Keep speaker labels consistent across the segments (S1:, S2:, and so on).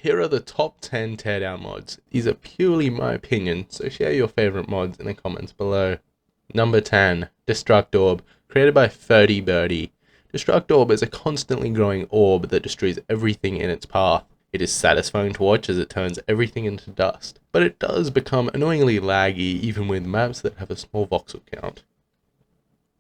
S1: here are the top 10 teardown mods. These are purely my opinion, so share your favorite mods in the comments below. Number 10, Destruct Orb, created by 30 Birdie. Destruct Orb is a constantly growing orb that destroys everything in its path. It is satisfying to watch as it turns everything into dust, but it does become annoyingly laggy even with maps that have a small voxel count.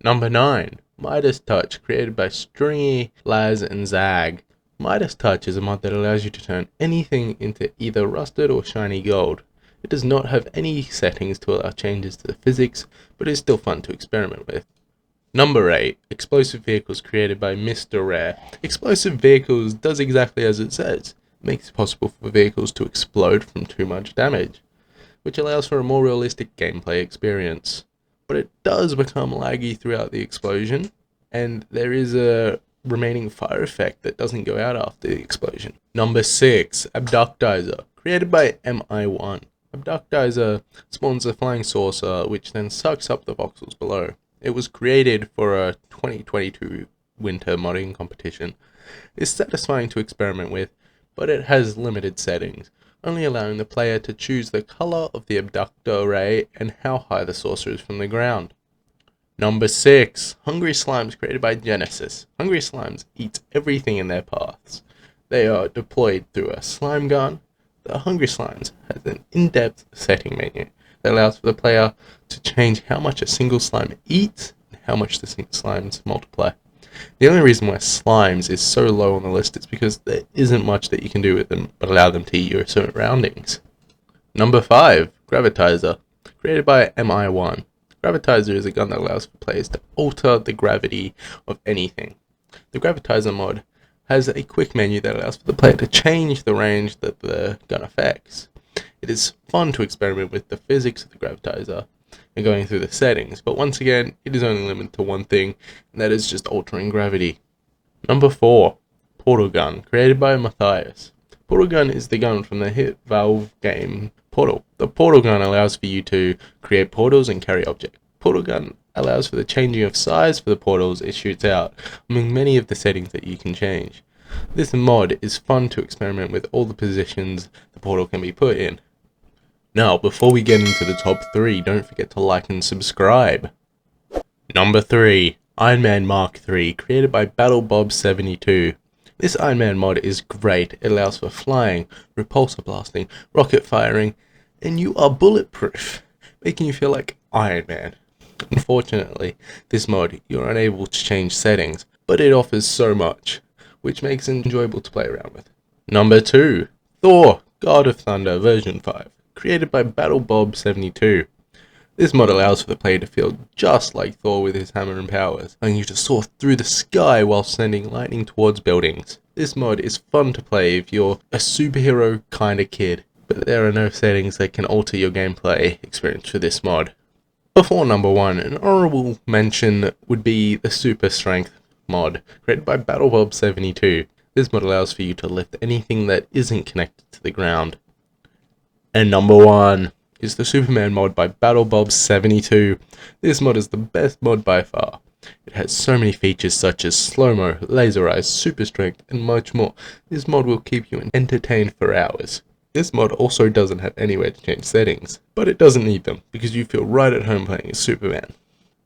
S1: Number 9, Midas Touch, created by Stringy, Laz and Zag. Midas Touch is a mod that allows you to turn anything into either rusted or shiny gold. It does not have any settings to allow changes to the physics, but is still fun to experiment with. Number 8, Explosive Vehicles, created by Mr. Rare. Explosive Vehicles does exactly as it says. It makes it possible for vehicles to explode from too much damage, which allows for a more realistic gameplay experience. But it does become laggy throughout the explosion, and there is a remaining fire effect that doesn't go out after the explosion. Number 6, Abductor, created by MI1. Abductor spawns a flying saucer which then sucks up the voxels below. It was created for a 2022 winter modding competition. It's satisfying to experiment with, but it has limited settings, only allowing the player to choose the color of the abductor array and how high the saucer is from the ground. Number 6, Hungry Slimes, created by Genesis. Hungry Slimes eat everything in their paths. They are deployed through a slime gun. The Hungry Slimes has an in-depth setting menu that allows for the player to change how much a single slime eats and how much the single slimes multiply. The only reason why slimes is so low on the list is because there isn't much that you can do with them but allow them to eat your surroundings. Number 5, Gravitiser, created by MI1. Gravitiser is a gun that allows for players to alter the gravity of anything. The Gravitiser mod has a quick menu that allows for the player to change the range that the gun affects. It is fun to experiment with the physics of the Gravitiser and going through the settings, but once again, it is only limited to one thing, and that is just altering gravity. Number 4, Portal Gun, created by Matthias. Portal Gun is the gun from the hit Valve game Portal. The Portal Gun allows for you to create portals and carry objects. Portal Gun allows for the changing of size for the portals it shoots out, among many of the settings that you can change. This mod is fun to experiment with all the positions the portal can be put in. Now, before we get into the top 3, don't forget to like and subscribe. Number 3, Iron Man Mark III, created by BattleBob72. This Iron Man mod is great. It allows for flying, repulsor blasting, rocket firing, and you are bulletproof, making you feel like Iron Man. Unfortunately, this mod, you're unable to change settings, but it offers so much, which makes it enjoyable to play around with. Number 2, Thor God of Thunder version 5, created by BattleBob72. This mod allows for the player to feel just like Thor with his hammer and powers, allowing you to soar through the sky while sending lightning towards buildings. This mod is fun to play if you're a superhero kinda kid, but there are no settings that can alter your gameplay experience for this mod. Before number 1, an honorable mention would be the Super Strength mod, created by BattleBob72. This mod allows for you to lift anything that isn't connected to the ground. And number 1 is the Superman mod by BattleBob72. This mod is the best mod by far. It has so many features such as slow-mo, laser eyes, super strength, and much more. This mod will keep you entertained for hours. This mod also doesn't have anywhere to change settings, but it doesn't need them because you feel right at home playing as Superman.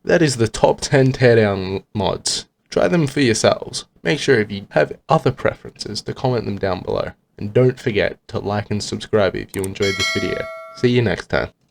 S1: That is the top 10 teardown mods. Try them for yourselves. Make sure if you have other preferences to comment them down below. And don't forget to like and subscribe if you enjoyed this video. See you next time.